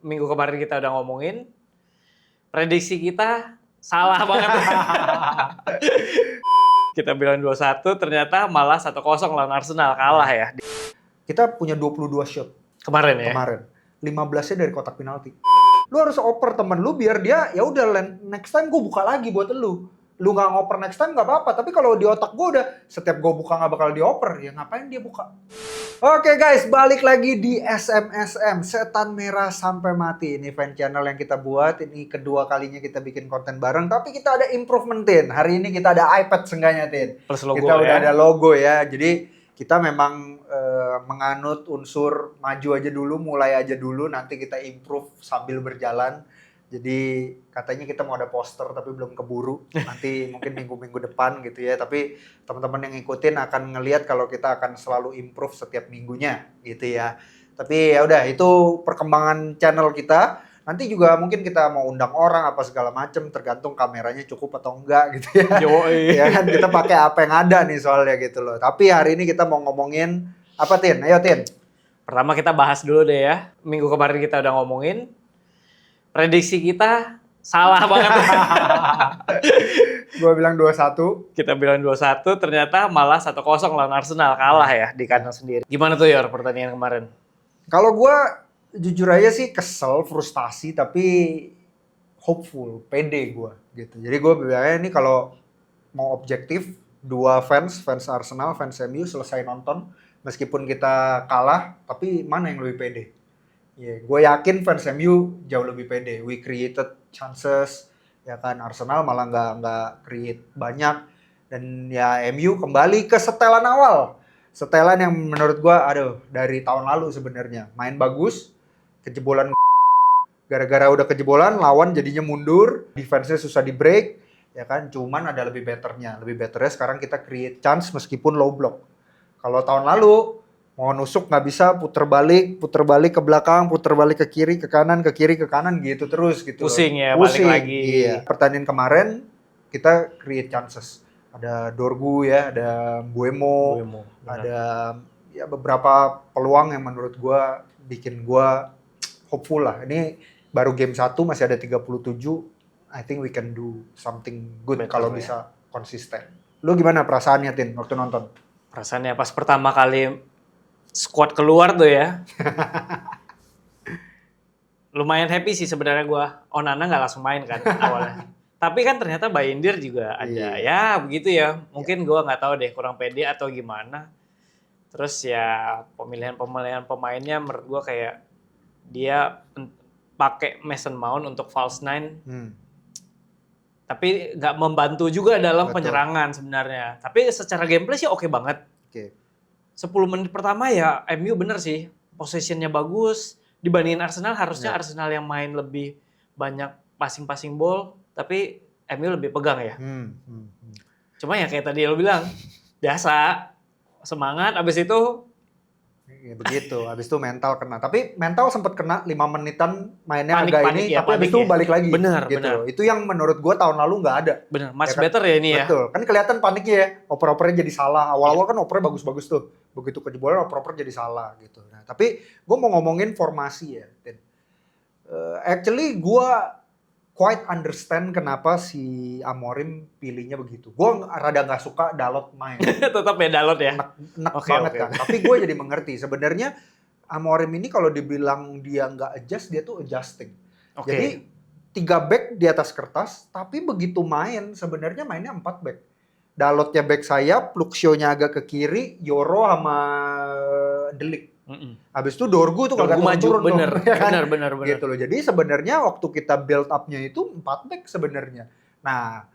minggu kemarin kita udah ngomongin, prediksi kita salah banget. Kita bilang 2-1, ternyata malah 1-0 lawan Arsenal, kalah ya. Kita punya 22 shot Kemarin ya? kemarin. 15-nya dari kotak penalti. Lu harus oper temen lu biar dia, ya udah next time gue buka lagi buat lu. Lu nggak ngoper next time nggak apa-apa, tapi kalau di otak gue udah setiap gue buka nggak bakal dioper, ya ngapain dia buka? Oke guys, balik lagi di SMSM, Setan Merah Sampai Mati. Ini fan channel yang kita buat, ini kedua kalinya kita bikin konten bareng, tapi kita ada improvement, Tin. Hari ini kita ada iPad seenggaknya, Tin. Plus logo kita ya. udah ada logo ya, jadi kita memang menganut unsur maju aja dulu, mulai aja dulu, nanti kita improve sambil berjalan. Jadi katanya kita mau ada poster tapi belum keburu. Nanti mungkin minggu-minggu depan gitu ya. Tapi teman-teman yang ngikutin akan ngelihat kalau kita akan selalu improve setiap minggunya gitu ya. Tapi ya udah, itu perkembangan channel kita. Nanti juga mungkin kita mau undang orang apa segala macem, tergantung kameranya cukup atau enggak gitu ya. Ya kan, kita pakai apa yang ada nih soalnya gitu loh. Tapi hari ini kita mau ngomongin apa, Tin? Ayo, Tin. Pertama kita bahas dulu deh ya. Minggu kemarin kita udah ngomongin, prediksi kita salah banget. Gua bilang 2-1. Kita bilang 2-1, ternyata malah 1-0 lawan Arsenal, kalah ya di kandang sendiri. Gimana tuh Yor pertandingan kemarin? Kalau gua jujur aja sih kesel, frustasi, tapi hopeful, pede gua gitu. Jadi gua bilangnya ini kalau mau objektif, dua fans Arsenal, fans MU selesai nonton, meskipun kita kalah, tapi mana yang lebih pede? Yeah, gue yakin fans MU jauh lebih pede. We created chances, ya kan. Arsenal malah nggak create banyak. Dan ya MU kembali ke setelan awal. Setelan yang menurut gue, dari tahun lalu sebenarnya. Main bagus, kejebolan gara-gara udah kejebolan, lawan jadinya mundur, defense-nya susah di break, ya kan. Cuman ada lebih betternya. Lebih betternya sekarang kita create chance meskipun low block. Kalau tahun lalu mau nusuk nggak bisa, puter balik ke belakang, puter balik ke kiri, ke kanan, ke kiri, ke kanan gitu terus gitu. Pusing ya, pusing. balik lagi. Iya. Pertandingan kemarin kita create chances. Ada Dorgu ya, ada Mbeumo, ada ya beberapa peluang yang menurut gua bikin gua hopeful lah. Ini baru game 1 masih ada 37. I think we can do something good kalau bisa konsisten. Lu gimana perasaannya, Tin, waktu nonton? Perasaannya pas pertama kali squad keluar tuh ya. Lumayan happy sih sebenarnya gue. Onana nggak langsung main kan awalnya. Tapi kan ternyata Bayindir juga ada. Ya begitu ya. Mungkin gue nggak tahu deh, kurang pede atau gimana. Terus ya pemilihan pemainnya menurut gue kayak dia pakai Mason Mount untuk false nine. Tapi nggak membantu juga dalam penyerangan sebenarnya. Tapi secara gameplay sih oke banget. 10 menit pertama ya MU bener sih, possession-nya bagus. Dibandingin Arsenal, harusnya Arsenal yang main lebih banyak passing ball, tapi MU lebih pegang ya. Cuma ya kayak tadi lo bilang, biasa, semangat, abis itu ya begitu, abis itu mental kena. Tapi mental sempat kena 5 menitan mainnya panik, agak ini, ya, tapi abis itu balik lagi. Bener, gitu. bener. Itu yang menurut gue tahun lalu nggak ada. Bener, much better ya ini ya. Betul, kan kelihatan paniknya ya, oper-opernya jadi salah. Awal-awal kan opernya bagus-bagus tuh. Begitu kejebolan oper-oper jadi salah gitu. Nah, tapi gue mau ngomongin formasi ya, Tin. Actually gue quite understand kenapa si Amorim pilihnya begitu. Gue rada nggak suka Dalot main. Tetap ya Dalot ya. Enak banget kan. Tapi gue jadi mengerti. Sebenarnya Amorim ini kalau dibilang dia nggak adjust, dia tuh adjusting. Jadi 3 back di atas kertas, tapi begitu main sebenarnya mainnya 4 back. Dalotnya back sayap, Luxio-nya agak ke kiri, Yoro sama Delik. Habis itu Dorgu tuh kagak turun bener, kan? bener. Gitu loh. Jadi sebenarnya waktu kita build up-nya itu 4 back sebenarnya. Nah,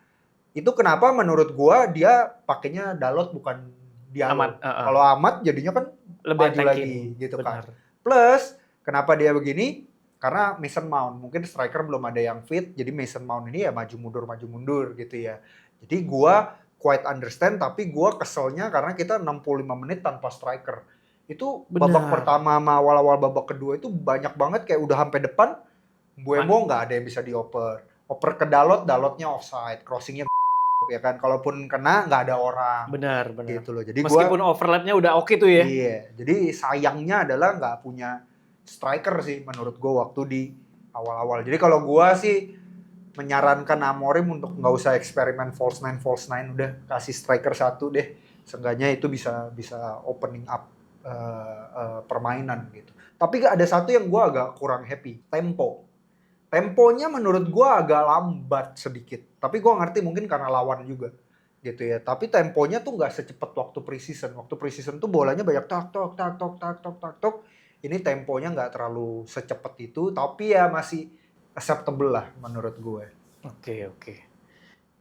itu kenapa menurut gua dia pakainya Dalot bukan Diallo. Kalau Amat jadinya kan lebih maju lagi gitu kan. Plus kenapa dia begini? Karena Mason Mount, mungkin striker belum ada yang fit, jadi Mason Mount ini ya maju mundur gitu ya. Jadi gua quite understand, tapi gua keselnya karena kita 65 menit tanpa striker. Itu babak pertama sama awal-awal babak kedua itu banyak banget kayak udah sampai depan, Mbeumo nggak ada yang bisa dioper. Oper ke Dalotnya offside, crossingnya ya kan. Kalaupun kena nggak ada orang. Benar. Gitu loh. Jadi meskipun overlapnya udah oke tuh ya. Iya. Jadi sayangnya adalah nggak punya striker sih menurut gue waktu di awal-awal. Jadi kalau gue sih menyarankan Amorim untuk nggak usah eksperimen false nine, udah kasih striker satu deh. Seenggaknya itu bisa opening up permainan gitu. Tapi ada satu yang gue agak kurang happy, tempo. Temponya menurut gue agak lambat sedikit. Tapi gue ngerti mungkin karena lawan juga gitu ya. Tapi temponya tuh nggak secepat waktu preseason. Waktu preseason tuh bolanya banyak tak tok. Ini temponya nggak terlalu secepat itu, tapi ya masih acceptable lah menurut gue. Oke.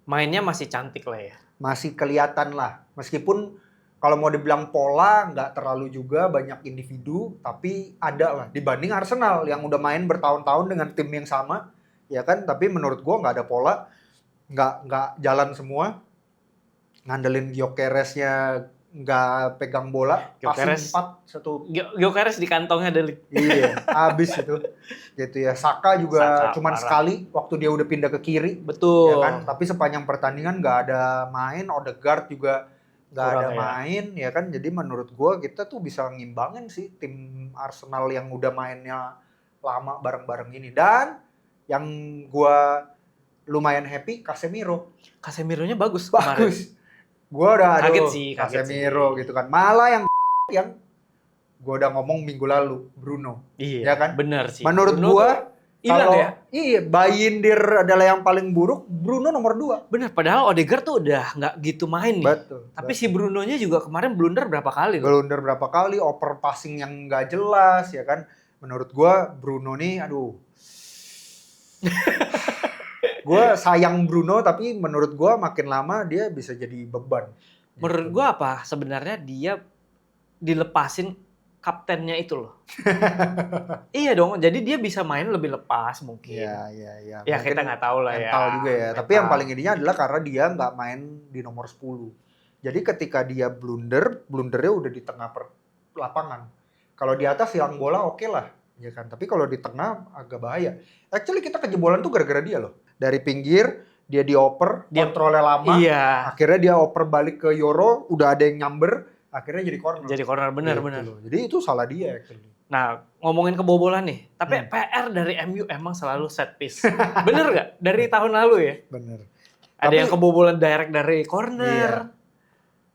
Mainnya masih cantik lah ya. Masih kelihatan lah. Meskipun kalau mau dibilang pola nggak terlalu juga banyak individu, tapi ada lah. Dibanding Arsenal yang udah main bertahun-tahun dengan tim yang sama, ya kan? Tapi menurut gue nggak ada pola, nggak jalan semua. Ngandelin Gyökeresnya nggak pegang bola, Gyökeres passing 4 satu. Gyökeres di kantongnya Delik. Iya, habis itu. Gitu ya. Saka juga cuman parah. sekali waktu dia udah pindah ke kiri. Betul. Ya kan? Tapi sepanjang pertandingan nggak ada main, Odegaard juga nggak ada main, ya kan? Jadi menurut gua kita tuh bisa ngimbangin sih tim Arsenal yang udah mainnya lama bareng-bareng ini. Dan yang gua lumayan happy, Casemironya bagus. Gua udah kaget Casemiro gitu kan. Malah yang gua udah ngomong minggu lalu, Bruno. Iya, Ya kan? bener sih. Menurut Bruno gua hilang ya? Iya, Bayindir adalah yang paling buruk, Bruno nomor 2. Bener, padahal Odegaard tuh udah nggak gitu main nih. Betul. Tapi si Brunonya juga kemarin blunder berapa kali loh. Blunder berapa kali, oper passing yang nggak jelas, ya kan. Menurut gua Bruno nih, aduh. Gua sayang Bruno, tapi menurut gua makin lama dia bisa jadi beban. Menurut gua apa? Sebenarnya dia dilepasin kaptennya itu loh. Iya dong, jadi dia bisa main lebih lepas mungkin. Iya. Ya kita nggak tahu lah ya. Mental juga ya. Mental. Tapi yang paling ininya adalah karena dia nggak main di nomor 10. Jadi ketika dia blundernya udah di tengah lapangan. Kalau di atas hilang bola oke lah, ya kan. Tapi kalau di tengah agak bahaya. Actually kita kejebolan tuh gara-gara dia loh. Dari pinggir dia dioper, kontrolnya lama. Iya. Akhirnya dia oper balik ke Yoro, udah ada yang nyamber, akhirnya jadi corner. Jadi corner benar. Jadi itu salah dia actually. Nah, ngomongin kebobolan nih, tapi PR dari MU emang selalu set piece. Bener nggak? Dari tahun lalu ya? Bener. Ada yang kebobolan direct dari corner. Iya.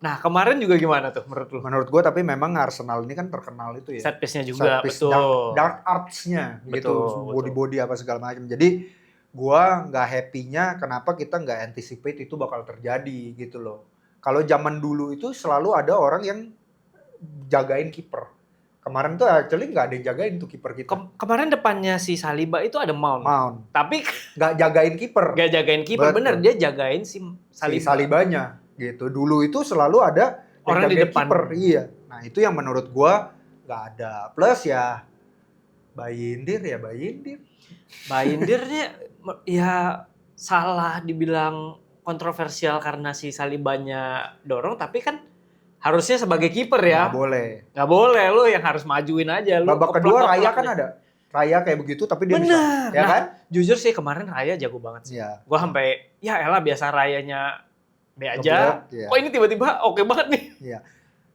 Nah, kemarin juga gimana tuh menurut lu? Menurut gue tapi memang Arsenal ini kan terkenal itu ya. Set piece-nya juga, set piece, betul. Dark arts-nya gitu, body-body apa segala macam. Jadi gue nggak happy-nya kenapa kita nggak anticipate itu bakal terjadi gitu loh. Kalau zaman dulu itu selalu ada orang yang jagain kiper. Kemarin tuh actually nggak ada yang jagain tuh kiper kita. Kemarin depannya si Saliba itu ada Mount. Tapi nggak jagain kiper. Nggak jagain kiper, bener. Dia jagain si Saliba. Si Salibanya gitu. Dulu itu selalu ada orang di depan. Kiper. Iya. Nah itu yang menurut gua nggak ada. Plus ya Bayindir. Bayindirnya ya salah dibilang kontroversial karena si Salibanya dorong, tapi kan harusnya sebagai kiper ya. Nggak boleh, lu yang harus majuin aja. Lu babak kedua Raya kan ada. Raya kayak begitu tapi dia bisa. Ya kan? Jujur sih kemarin Raya jago banget sih. Ya. Gua sampai ya elah biasa Rayanya B aja. Kok ini tiba-tiba oke banget nih. Iya.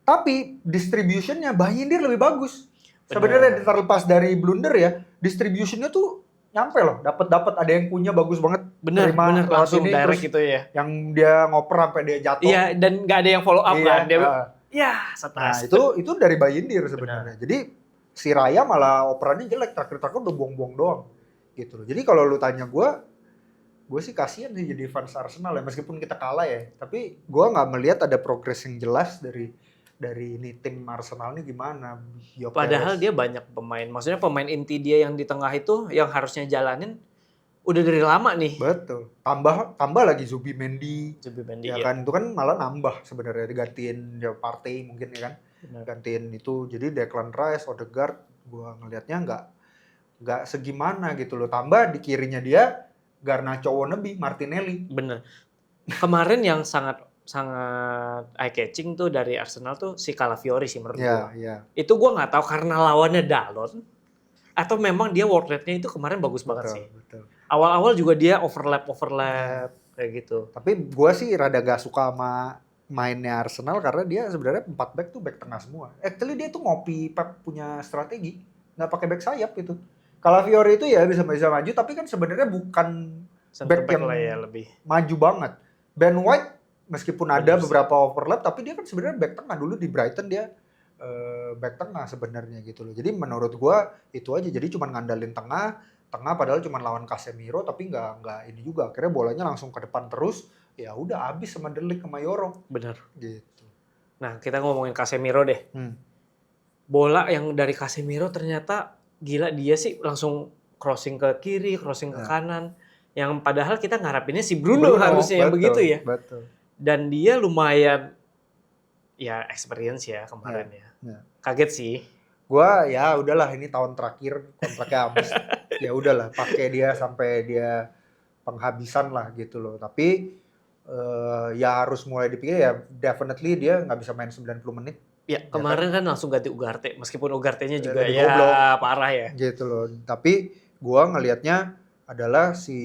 Tapi distributionnya Bayindir lebih bagus. Sebenarnya terlepas dari blunder ya, distributionnya tuh nyampe loh. Dapat ada yang punya bagus banget. Bener langsung ini, direct gitu ya. Yang dia ngoper sampai dia jatuh. Iya, dan nggak ada yang follow up kan. Dia stres. Nah, itu dari Bayindir sebenarnya. Jadi si Raya malah operannya jelek, terakhir udah buang-buang doang. Gitu loh. Jadi kalau lu tanya gue sih kasihan sih jadi fans Arsenal ya, meskipun kita kalah ya. Tapi gue nggak melihat ada progres yang jelas dari ini tim Arsenal ini gimana. Padahal dia banyak pemain, maksudnya pemain inti dia yang di tengah itu yang harusnya jalanin udah dari lama nih. Betul. Tambah lagi Zubimendi ya kan, itu kan malah nambah sebenarnya, digantiin Partey mungkin ya kan. Gantiin itu, jadi Declan Rice, Odegaard gua ngelihatnya nggak segimana gitu loh. Tambah di kirinya dia Garnacho Wannabe, Martinelli. Bener. Kemarin yang sangat eye catching tuh dari Arsenal tuh si Calafiori sih menurut gua. Iya. Itu gua nggak tahu karena lawannya Dalot atau memang dia work rate-nya itu kemarin bagus banget sih. Betul. Awal-awal juga dia overlap kayak gitu. Tapi gua sih rada gak suka sama mainnya Arsenal karena dia sebenarnya 4 back tuh back tengah semua. Actually dia tuh ngopi Pep punya strategi. nggak pakai back sayap itu. Calafiori itu ya bisa maju, tapi kan sebenarnya bukan Center back back yang lah ya lebih. maju banget. Ben White meskipun ada Bener sih. beberapa overlap, tapi dia kan sebenarnya back tengah dulu di Brighton dia back tengah sebenarnya gitu loh. Jadi menurut gua itu aja. Jadi cuma ngandalin tengah padahal cuma lawan Casemiro tapi nggak ini juga. Akhirnya bolanya langsung ke depan terus. Ya udah habis sama De Ligt sama Yoro. Bener. Gitu. Nah, kita ngomongin Casemiro deh. Bola yang dari Casemiro ternyata gila, dia sih langsung crossing ke kiri, crossing ke kanan. Yang padahal kita ngarapinnya si Bruno harusnya yang begitu ya. Betul. Dan dia lumayan ya experience ya kemarin ya. Kaget sih. Gua ya udahlah, ini tahun terakhir kontraknya habis. Ya udahlah, pakai dia sampai dia penghabisan lah gitu loh. Tapi ya harus mulai dipikir ya, definitely dia nggak bisa main 90 menit. Ya kemarin kan langsung ganti Ugarte, meskipun Ugarte-nya juga Lebih ya goblok. parah ya. Gitu loh. Tapi gua ngelihatnya adalah si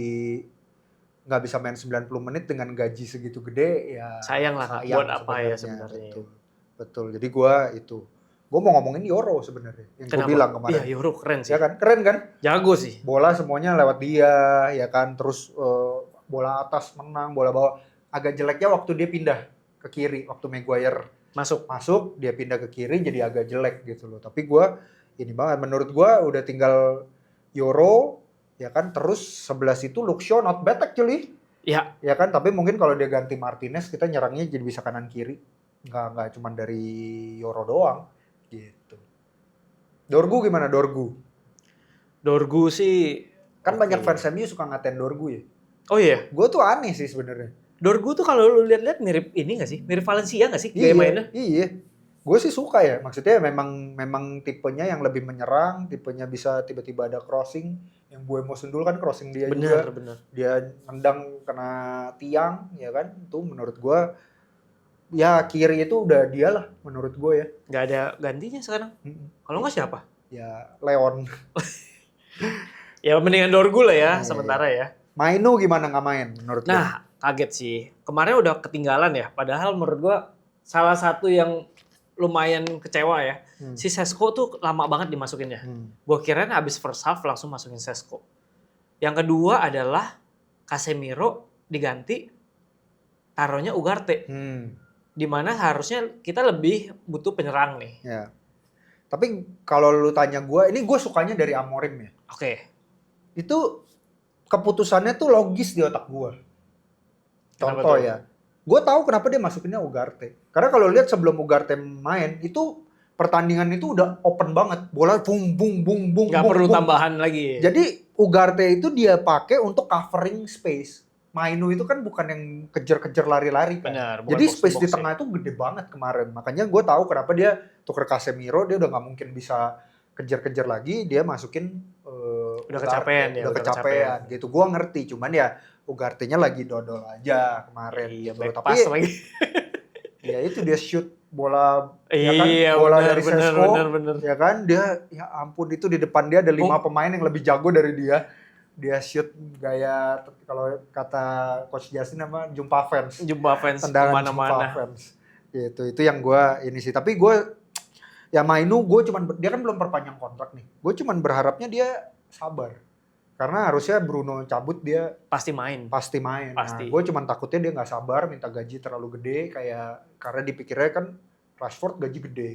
nggak bisa main 90 menit dengan gaji segitu gede ya. Sayang lah, buat apa ya sebenarnya. Betul. Jadi gua mau ngomongin Yoro sebenarnya yang gue bilang kemarin. Iya, Yoro keren sih. Ya kan? Keren kan? Jago sih. Bola semuanya lewat dia, ya kan? Terus bola atas menang, bola bawah. Agak jeleknya waktu dia pindah ke kiri, waktu Maguire masuk dia pindah ke kiri jadi agak jelek gitu loh. Tapi gua ini banget, menurut gua udah tinggal Yoro, ya kan? Terus 11 itu Luke Shaw not bad actually. Iya. Ya kan? Tapi mungkin kalau dia ganti Martinez, kita nyerangnya jadi bisa kanan kiri. Nggak cuma dari Yoro doang. Gitu. Dorgu gimana Dorgu? Dorgu sih kan banyak fans MU suka ngatain Dorgu ya. Oh iya. Gue tuh aneh sih sebenarnya. Dorgu tuh kalau lu lihat-lihat mirip ini nggak sih? Mirip Valencia nggak sih gaya mainnya? Iya. Gue sih suka ya. Maksudnya memang tipenya yang lebih menyerang, tipenya bisa tiba-tiba ada crossing. Yang Buemo Sundul kan crossing dia juga. Bener. Dia nendang kena tiang, ya kan? Itu menurut gue ya kiri itu udah dia lah menurut gue ya. Nggak ada gantinya sekarang. Kalau nggak siapa? Ya Leon. Ya mendingan Dorgu lah ya sementara ya. Mainu gimana nggak main menurut gue? Nah kaget sih. Kemarin udah ketinggalan ya. Padahal menurut gue salah satu yang lumayan kecewa ya. Si Sesko tuh lama banget dimasukinnya. Gue kirain abis first half langsung masukin Sesko. Yang kedua adalah Casemiro diganti, taruhnya Ugarte. Dimana harusnya kita lebih butuh penyerang nih. Ya. Tapi kalau lu tanya gue, ini gue sukanya dari Amorim ya. Oke. Itu keputusannya tuh logis di otak gue. Contoh ya, gue tahu kenapa dia masukinnya Ugarte. Karena kalau lihat sebelum Ugarte main, itu pertandingan itu udah open banget. Bola bung. Gak perlu tambahan lagi. Jadi Ugarte itu dia pakai untuk covering space. Mainu itu kan bukan yang kejar-kejar lari-lari kan. Benar, jadi space di tengah itu gede banget kemarin. Makanya gue tahu kenapa dia tuker Casemiro, dia udah nggak mungkin bisa kejar-kejar lagi, dia masukin udah kecapean ya. Udah kecapean gitu. Gue ngerti, cuman ya Ugarte-nya lagi dodol aja kemarin. Iya, gitu. Tapi lagi. Ya itu dia shoot bola, ya kan? Bola dari Sesko, bener. ya kan? Dia, ya ampun, itu di depan dia ada 5 pemain yang lebih jago dari dia. Dia shoot gaya, kalau kata Coach Justin apa, jumpa fans tendangan jumpa fans gitu. Itu yang gue ini sih, tapi gue ya Mainu, dia kan belum perpanjang kontrak nih, gue cuman berharapnya dia sabar karena harusnya Bruno cabut dia pasti main. Nah, gue cuman takutnya dia nggak sabar, minta gaji terlalu gede karena dipikirnya kan Rashford gaji gede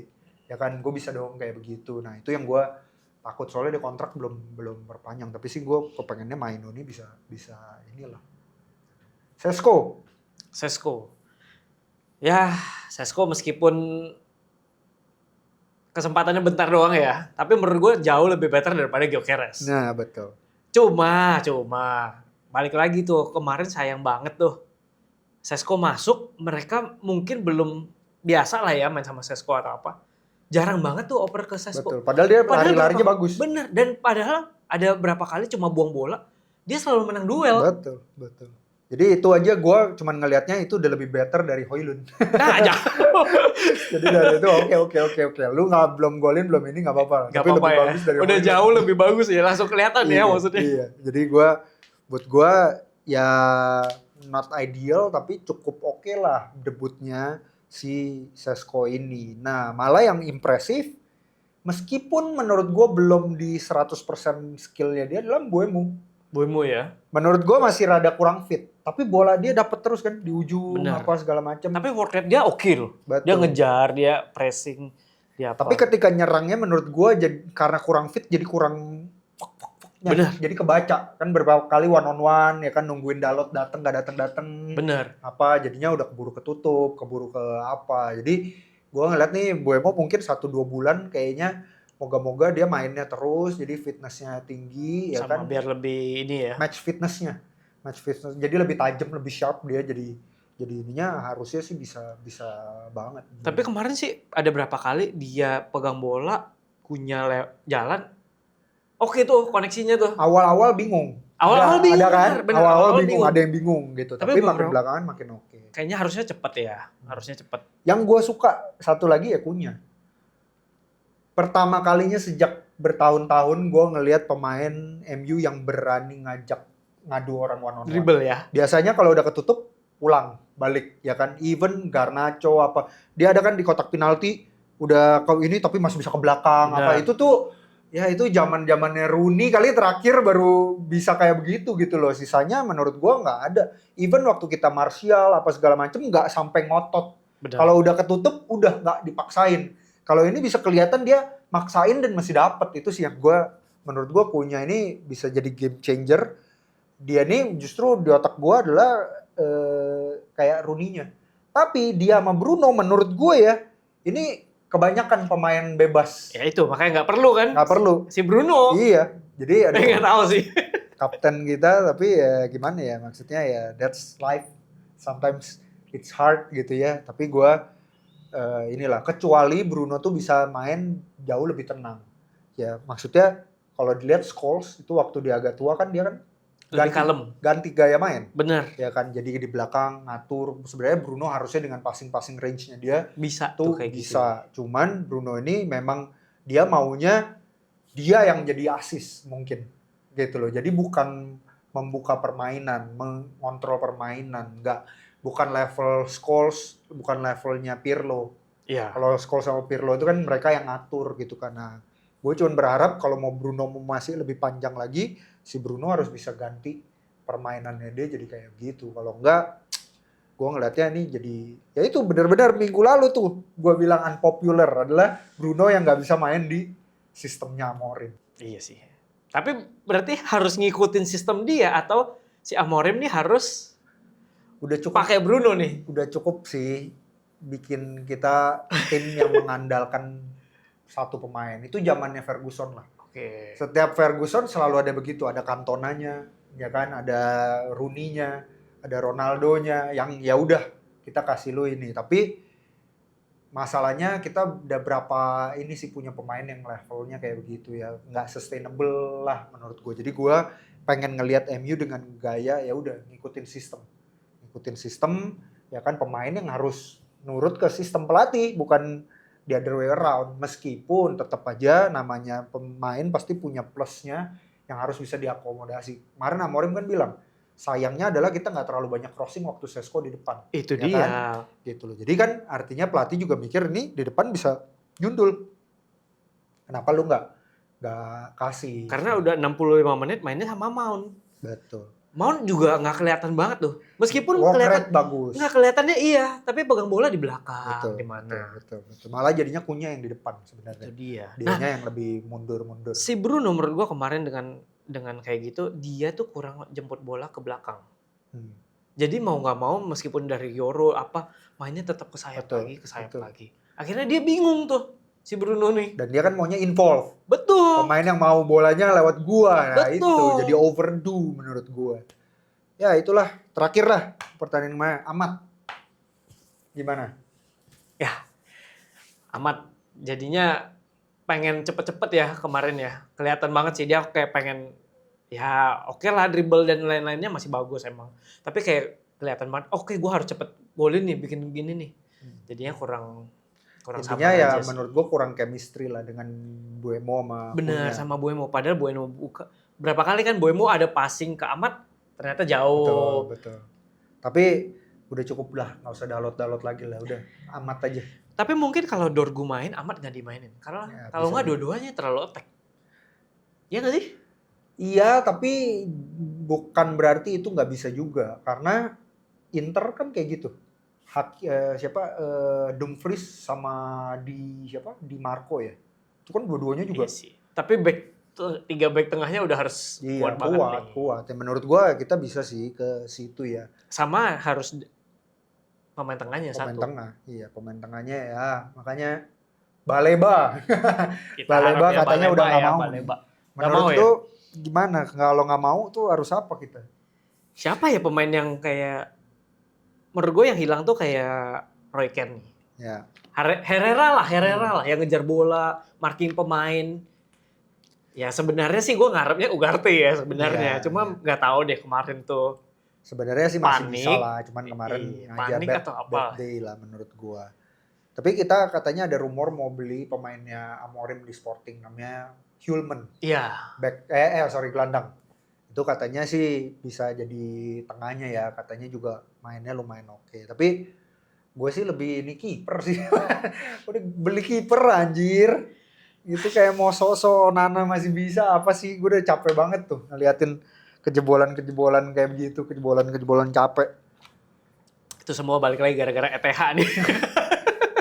ya kan, gue bisa dong kayak begitu. Nah itu yang gue takut, soalnya dia kontrak belum perpanjang. Tapi sih gue kepengennya Mainu ini bisa inilah. Sesko. Ya, Sesko meskipun kesempatannya bentar doang ya, tapi menurut gue jauh lebih better daripada Gyökeres. Nah, betul. Cuma balik lagi tuh, kemarin sayang banget tuh. Sesko masuk, mereka mungkin belum biasa lah ya main sama Sesko atau apa. Jarang banget tuh oper ke Sesko. Betul. Padahal dia lari-larinya bagus. Bener. Dan padahal ada berapa kali cuma buang bola, dia selalu menang duel. Betul. Jadi itu aja gue cuman ngelihatnya itu udah lebih better dari Højlund. Nah, Jadi dari itu oke. Lu belum golin belum ini nggak apa-apa. Tapi lebih bagus dari udah Højlund. Jauh lebih bagus ya, langsung kelihatan ya maksudnya. Iya. Jadi buat gue ya not ideal tapi cukup oke lah debutnya si Sesko ini. Nah, malah yang impresif meskipun menurut gue belum di 100% skillnya dia adalah Buemo. Buemo ya. Menurut gue masih rada kurang fit. Tapi bola dia dapat terus kan di ujung Bener. apa segala macam. Tapi work rate dia oke loh. Betul. Dia ngejar, dia pressing, dia apa. Tapi ketika nyerangnya menurut gue karena kurang fit jadi kurang Bener. Jadi kebaca kan beberapa kali one on one ya kan nungguin Dalot datang nggak datang. Bener. Apa jadinya udah keburu ketutup, keburu ke apa. Jadi gue ngeliat nih Buemo mungkin 1-2 bulan kayaknya moga-moga dia mainnya terus jadi fitnessnya tinggi ya sama kan. biar lebih ini ya. Match fitness. Jadi lebih tajam, lebih sharp dia jadi ininya harusnya sih bisa banget. Tapi kemarin sih ada berapa kali dia pegang bola, punya jalan. Oke tuh koneksinya tuh. Awal-awal bingung. Awal-awal bingung. Ada kan? Bener, Awal-awal bingung, ada yang bingung gitu. Tapi makin belakangan makin oke. Kayaknya harusnya cepet ya. Harusnya cepet. Yang gue suka satu lagi ya Cunha. Pertama kalinya sejak bertahun-tahun gue ngelihat pemain MU yang berani ngadu orang one on one. Dribble ya. Biasanya kalau udah ketutup pulang balik ya kan. Even Garnacho apa dia ada kan di kotak penalti udah ke ini tapi masih bisa ke belakang. Apa itu tuh ya itu zaman-zamannya Rooney kali terakhir baru bisa kayak begitu gitu loh. Sisanya menurut gua nggak ada. Even waktu kita Martial apa segala macem nggak sampai ngotot. Kalau udah ketutup udah nggak dipaksain. Kalau ini bisa kelihatan dia maksain dan masih dapet. Itu sih yang menurut gua Cunha ini bisa jadi game changer. Dia nih justru di otak gua adalah kayak Rooney-nya. Tapi dia sama Bruno menurut gue ya ini kebanyakan pemain bebas. Ya itu, makanya nggak perlu kan? Nggak perlu. Si Bruno. Iya, jadi nggak tahu sih. Kapten kita, tapi ya gimana ya, maksudnya ya that's life. Sometimes it's hard gitu ya. Tapi gue inilah, kecuali Bruno tuh bisa main jauh lebih tenang. Ya maksudnya kalau dilihat Scholes itu waktu dia agak tua kan dia kan ganti gaya main. Bener. Ya kan jadi di belakang ngatur. Sebenarnya Bruno harusnya dengan passing range-nya dia bisa tuh kayak bisa. Gitu. Cuman Bruno ini memang dia maunya dia yang jadi assist mungkin. Gitu loh. Jadi bukan membuka permainan, mengontrol permainan, bukan level Scholes, bukan levelnya Pirlo. Iya. Kalau Scholes sama Pirlo itu kan mereka yang ngatur gitu kan. Nah, gue cuma berharap kalau mau Bruno masih lebih panjang lagi, si Bruno harus bisa ganti permainannya dia jadi kayak gitu. Kalau enggak, gue ngeliatnya nih jadi, ya itu benar-benar minggu lalu tuh gue bilang unpopular adalah Bruno yang nggak bisa main di sistemnya Amorim. Iya sih. Tapi berarti harus ngikutin sistem dia atau si Amorim nih harus udah cukup pakai Bruno nih? Udah cukup sih bikin kita tim yang mengandalkan satu pemain. Itu zamannya Ferguson lah. Oke. Setiap Ferguson selalu ada begitu, ada Cantonanya, ya kan, ada Rooney-nya, ada Ronaldo-nya yang ya udah kita kasih lu ini. Tapi masalahnya kita udah berapa ini sih punya pemain yang levelnya kayak begitu ya, nggak sustainable lah menurut gue. Jadi gue pengen ngelihat MU dengan gaya ya udah ngikutin sistem, ya kan pemain yang harus nurut ke sistem pelatih, bukan the other way around. Meskipun tetap aja namanya pemain pasti punya plusnya yang harus bisa diakomodasi. Kemarin Amorim kan bilang, sayangnya adalah kita nggak terlalu banyak crossing waktu Sesko di depan. Itu ya dia. Kan? Gitu loh. Jadi kan artinya pelatih juga mikir nih di depan bisa nyundul. Kenapa lu nggak kasih? Karena udah 65 menit mainnya sama Mount. Betul. Mount juga nggak kelihatan banget tuh. Meskipun kelihatan bagus. Nggak kelihatannya iya, tapi pegang bola di belakang. Betul, di mana? Betul. Malah jadinya Cunha yang di depan sebenarnya. Itu dia. Dianya yang lebih mundur. Si Bruno menurut gua kemarin dengan kayak gitu, dia tuh kurang jemput bola ke belakang. Jadi mau nggak mau meskipun dari Euro mainnya tetap ke sayap lagi. Akhirnya dia bingung tuh. Si Bruno nih. Dan dia kan maunya involve. Betul. Pemain yang mau bolanya lewat gua. Nah Betul. itu jadi overdo menurut gua. Ya itulah. Terakhir lah pertandingan Amat. Gimana? Ya. Amat jadinya pengen cepet-cepet ya kemarin ya. Kelihatan banget sih dia kayak pengen ya oke lah dribble dan lain-lainnya masih bagus emang. Tapi kayak kelihatan banget oke gua harus cepet golin nih bikin begini nih. Jadinya kurang intinya ya menurut gue kurang chemistry lah dengan Buemo sama Bener sama Buemo. Padahal Buemo berapa kali kan Buemo ada passing ke Amat ternyata jauh. Betul. Tapi udah cukup lah, nggak usah Dalot lagi lah, udah Amat aja. Tapi mungkin kalau Dorgu main, Ahmad nggak dimainin. Karena Ya, kalau bisa nggak jadi. dua-duanya terlalu attack. Iya nggak sih? Iya, tapi bukan berarti itu nggak bisa juga. Karena Inter kan kayak gitu. Dumfries sama Di Marco ya. Itu kan dua-duanya juga. Iya sih. Tapi tiga back tengahnya udah harus Iya, kuat banget nih. kuat. Ya, menurut gua kita bisa sih ke situ ya. Sama harus pemain tengahnya Pemain satu. tengah. Iya, pemain tengahnya ya. Makanya Baleba. Kita Baleba harap ya katanya Baleba udah nggak ya, mau. Baleba. Nggak Menurut mau ya? lu gimana? Kalau nggak mau tuh harus apa kita? Siapa ya pemain yang kayak menurut gue yang hilang tuh kayak Roy Keane. Ya. Herrera lah yang ngejar bola, marking pemain. Ya sebenarnya sih gue ngarepnya Ugarte ya sebenarnya. Iya, Cuma nggak tahu deh kemarin tuh. Sebenarnya sih masih Panik. bisa lah, cuman kemarin Iya, aja panik atau apa. bad day lah menurut gua. Tapi kita katanya ada rumor mau beli pemainnya Amorim di Sporting namanya Hjulman. Iya. Gelandang. Itu katanya sih bisa jadi tengahnya ya, katanya juga mainnya lumayan oke. Tapi gue sih lebih ini kiper sih. Udah beli kiper anjir. Gitu kayak mau sosok Nana masih bisa apa sih? Gue udah capek banget tuh ngeliatin kejebolan-kejebolan kayak begitu, kejebolan-kejebolan capek. Itu semua balik lagi gara-gara ETH nih.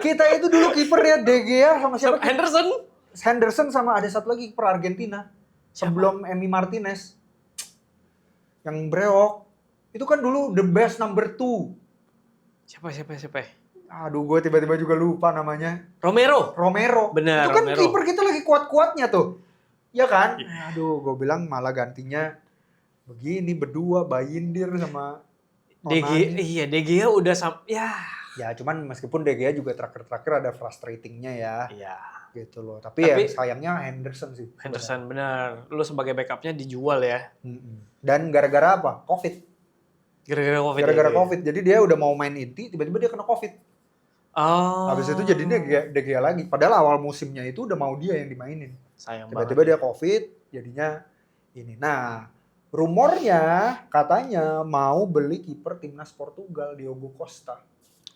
Kita itu dulu kipernya De Gea sama siapa? Henderson sama ada satu lagi kiper Argentina. Sebelum Emi Martinez. Yang breok. Itu kan dulu the best number 2. Siapa? Aduh, gue tiba-tiba juga lupa namanya. Romero. Benar, Itu kan Romero. kiper kita lagi kuat-kuatnya tuh. Iya kan? Aduh, gue bilang malah gantinya begini berdua, Bayindir sama Onana. De Gea udah Ya, cuman meskipun De Gea juga terakhir ada frustratingnya ya. Iya. Gitu loh. Tapi ya sayangnya Henderson sih. Henderson benar. Lu sebagai backupnya dijual ya. Dan gara-gara apa? COVID. Gara-gara COVID. Jadi dia udah mau main inti, tiba-tiba dia kena COVID. Oh. Habis itu jadinya De Gea lagi. Padahal awal musimnya itu udah mau dia yang dimainin. Sayang Tiba-tiba banget. dia COVID, jadinya ini. Nah, rumornya katanya mau beli kiper timnas Portugal, Diogo Costa.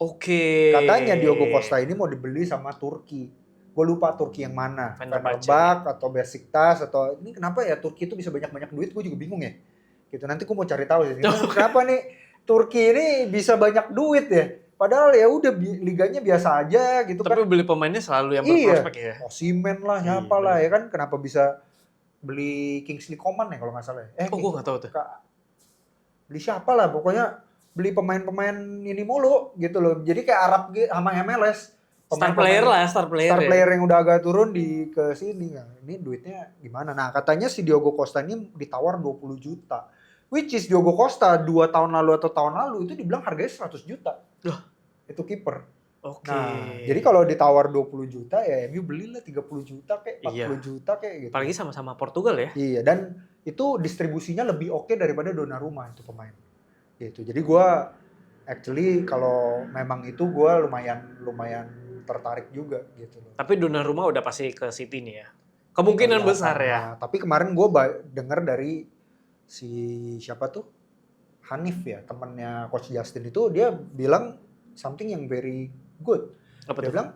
Oke. Katanya Diogo Costa ini mau dibeli sama Turki. Gue lupa Turki yang mana. Fenerbahce atau Besiktas atau ini kenapa ya Turki itu bisa banyak-banyak duit, gue juga bingung ya. Gitu nanti gue mau cari tahu sih. Kenapa nih Turki ini bisa banyak duit ya? Padahal ya udah liganya biasa aja gitu. Tapi kan. beli pemainnya selalu yang berprospek ya. Osimhen lah, siapa lah ya kan. Kenapa bisa beli Kingsley Coman ya kalau nggak salah ya. Gue nggak tahu tuh. Beli siapa lah pokoknya beli pemain-pemain ini mulu gitu loh. Jadi kayak Arab sama MLS. Star player yang udah agak turun ke sini. Nah, ini duitnya gimana? Nah, katanya si Diogo Costa ini ditawar 20 juta. Which is Diogo Costa 2 tahun lalu atau tahun lalu itu dibilang harganya 100 juta. Loh. Itu kiper. Oke. Nah, jadi kalau ditawar 20 juta ya MU belilah 30 juta kayak 40 juta kayak gitu. Apalagi sama-sama Portugal ya. Iya, dan itu distribusinya lebih oke daripada Donnarumma itu pemain. Gitu. Jadi gua actually kalau memang itu gua lumayan tertarik juga gitu loh. Tapi Donnarumma udah pasti ke City nih ya. Kemungkinan besar ya. Tapi kemarin gue denger dari si siapa tuh? Hanif ya, temannya Coach Justin itu dia bilang something yang very good. Dia bilang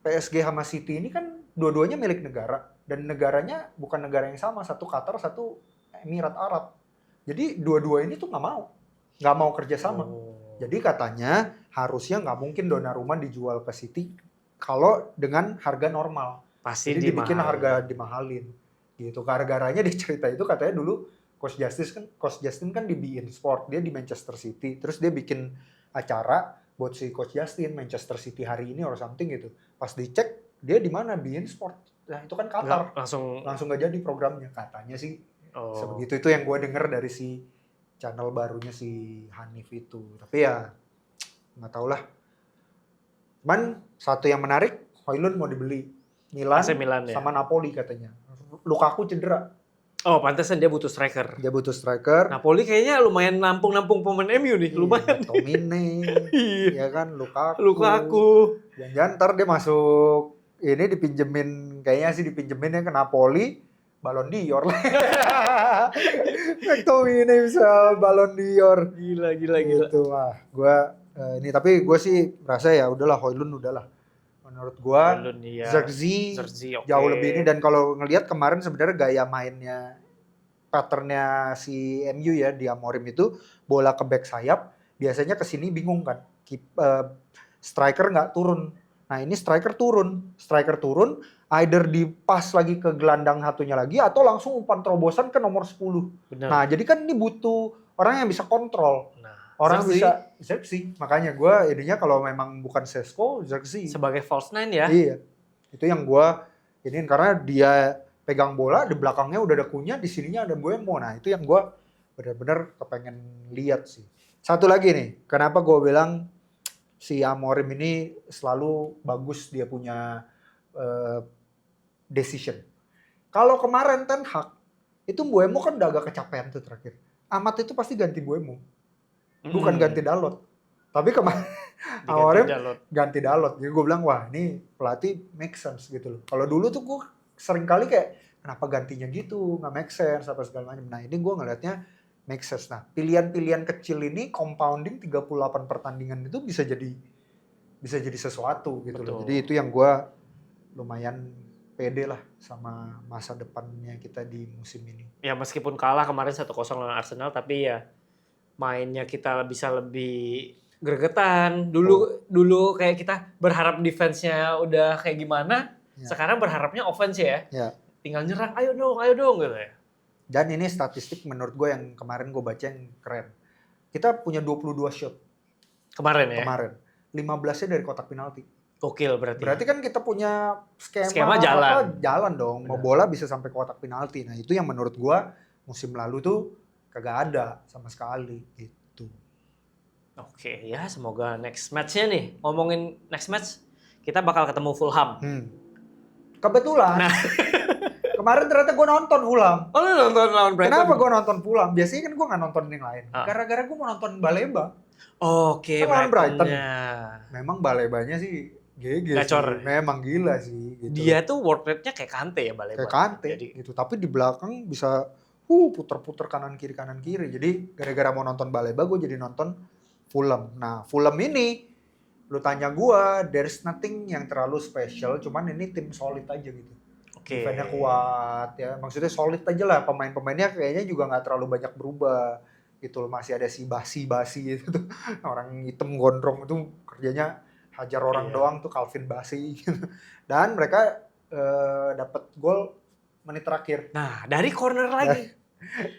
PSG sama City ini kan dua-duanya milik negara dan negaranya bukan negara yang sama, satu Qatar, satu Emirat Arab. Jadi dua-dua ini tuh nggak mau kerja sama. Jadi katanya harusnya nggak mungkin Donnarumma dijual ke City kalau dengan harga normal. Pasti jadi dibikin harga dimahalin. Gitu. Gara-garanya di cerita itu katanya dulu Coach Justin kan di beIN Sport, dia di Manchester City. Terus dia bikin acara buat si Coach Justin Manchester City hari ini or something gitu. Pas dicek dia di mana beIN Sport. Nah, itu kan Qatar. Langsung nggak jadi programnya katanya sih. Sebegitu itu yang gue denger dari si channel barunya si Hanif itu. Tapi ya nggak tau lah. Cuman satu yang menarik, Højlund mau dibeli Milan sama Napoli katanya. Lukaku cedera. Oh, pantesan dia butuh striker. Napoli kayaknya lumayan nampung pemain MU nih, lumayan. Tomine, ya kan, Lukaku. Jangan ntar dia masuk ini dipinjemin ke Napoli, Ballon d'Or lah. Tomine bisa Ballon d'Or. Gila. Gitu, tapi gue sih merasa ya udahlah Højlund udahlah. Menurut gua Holund, iya. Zirkzee Oke. jauh lebih ini, dan kalau ngelihat kemarin sebenarnya gaya mainnya, patternnya si MU ya di Amorim itu bola ke back sayap biasanya ke sini bingung kan. Striker nggak turun. Nah ini striker turun, either dipas lagi ke gelandang satunya lagi atau langsung umpan terobosan ke nomor 10. Bener. Nah jadi kan ini butuh orang yang bisa kontrol. Orang bisa Zirkzee. Makanya gue ininya kalau memang bukan Sesko, Zirkzee. Sebagai false nine ya. Iya. Itu yang gue ini karena dia pegang bola di belakangnya udah ada Cunha, di sininya ada Mbeumo. Nah, itu yang gue benar-benar kepengen lihat sih. Satu lagi nih, kenapa gue bilang si Amorim ini selalu bagus dia punya decision. Kalau kemarin Ten Hag itu Mbeumo kan udah agak kecapean tuh terakhir. Amat itu pasti ganti Mbeumo. Bukan ganti Dalot. Tapi kemarin Amorim ganti Dalot. Jadi gue bilang, wah ini pelatih make sense gitu loh. Kalau dulu tuh gue sering kali kayak, kenapa gantinya gitu, nggak make sense, apa segala macam. Nah ini gue ngelihatnya make sense. Nah pilihan-pilihan kecil ini, compounding 38 pertandingan itu bisa jadi sesuatu gitu loh. Jadi itu yang gue lumayan pede lah sama masa depannya kita di musim ini. Ya meskipun kalah kemarin 1-0 lawan Arsenal, tapi ya mainnya kita bisa lebih gregetan. Dulu kayak kita berharap defense-nya udah kayak gimana, sekarang berharapnya offense ya. Tinggal nyerang, ayo dong gitu ya. Dan ini statistik menurut gue yang kemarin gue baca yang keren. Kita punya 22 shot. Kemarin ya? Kemarin. 15-nya dari kotak penalti. Gokil berarti. Berarti kan kita punya skema jalan dong. Mau bola bisa sampai kotak penalti. Nah itu yang menurut gue musim lalu tuh kagak ada sama sekali gitu. Oke ya, semoga next match-nya nih. Ngomongin next match, kita bakal ketemu Fulham. Kebetulan. Nah. Kemarin ternyata gue nonton Fulham. Oh lu nonton lawan Brighton? Kenapa gue nonton Fulham? Biasanya kan gue gak nonton yang lain. Gara-gara gue mau nonton Baleba. Oke, Brighton. Memang Balebanya sih GG gacor. Sih. Memang gila sih. Gitu. Dia tuh worth rate-nya kayak Kante ya Baleba. Kayak Kante gitu. Tapi di belakang bisa puter-puter kanan kiri. Jadi gara-gara mau nonton Baleba gue jadi nonton Fulham. Nah Fulham ini lu tanya gue, there's nothing yang terlalu special. Cuman ini tim solid aja gitu. Defense-nya kuat ya. Maksudnya solid aja lah. Pemain-pemainnya kayaknya juga gak terlalu banyak berubah. Gitu loh. Masih ada si Basi gitu tuh. Orang hitam gondrong itu kerjanya hajar orang doang tuh, Calvin Basi gitu. Dan mereka dapat gol menit terakhir. Nah, dari corner lagi.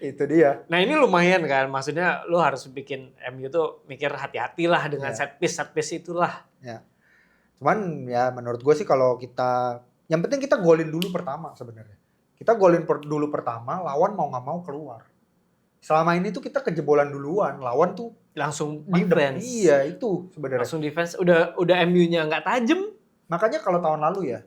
Itu dia. Nah, ini lumayan kan. Maksudnya lu harus bikin MU tuh mikir hati-hati lah dengan set piece itulah. Ya. Cuman ya menurut gue sih kalau kita, yang penting kita golin dulu pertama sebenarnya. Kita golin dulu pertama, lawan mau nggak mau keluar. Selama ini tuh kita kejebolan duluan, lawan tuh langsung defense. Iya itu sebenarnya. Langsung defense, udah MU-nya nggak tajem. Makanya kalau tahun lalu ya,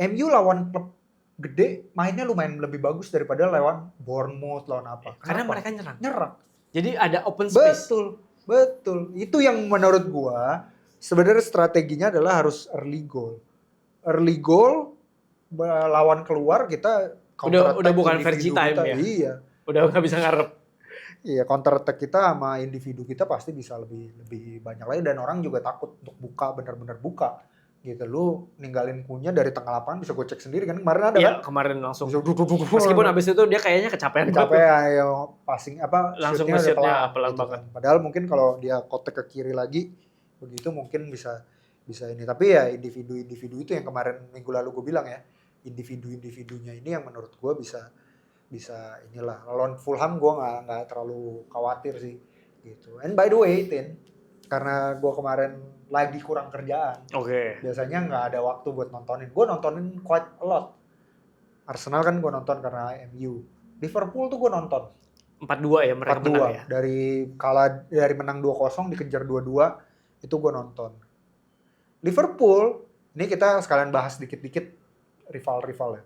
MU lawan klub gede mainnya lumayan lebih bagus daripada lawan Bournemouth, lawan apa. Karena mereka nyerang. Jadi ada open space. Betul. Itu yang menurut gua sebenarnya strateginya adalah harus early goal. Early goal lawan keluar kita udah bukan versi time ya. Iya. Udah nggak bisa ngarep. Iya, counter attack kita sama individu kita pasti bisa lebih banyak lagi, dan orang juga takut untuk buka, benar-benar buka. Gitu, lu ninggalin Cunha dari tengah lapangan bisa gue cek sendiri kan, kemarin ada kan? Kemarin langsung. Meskipun abis itu dia kayaknya kecapean. Ya, passing langsung shootnya pelan banget. Padahal mungkin kalau dia kotek ke kiri lagi, begitu mungkin bisa ini. Tapi ya individu-individu itu yang kemarin minggu lalu gue bilang ya, individu-individunya ini yang menurut gue bisa inilah. Lawan Fulham gue nggak terlalu khawatir sih gitu. And by the way, Tin, karena gue kemarin lagi kurang kerjaan. Biasanya nggak ada waktu buat nontonin. Gue nontonin quite a lot. Arsenal kan gue nonton karena MU. Liverpool tuh gue nonton. 4-2 ya mereka menang ya. Dari menang 2-0 dikejar 2-2 itu gue nonton. Liverpool, ini kita sekalian bahas dikit-dikit rival ya.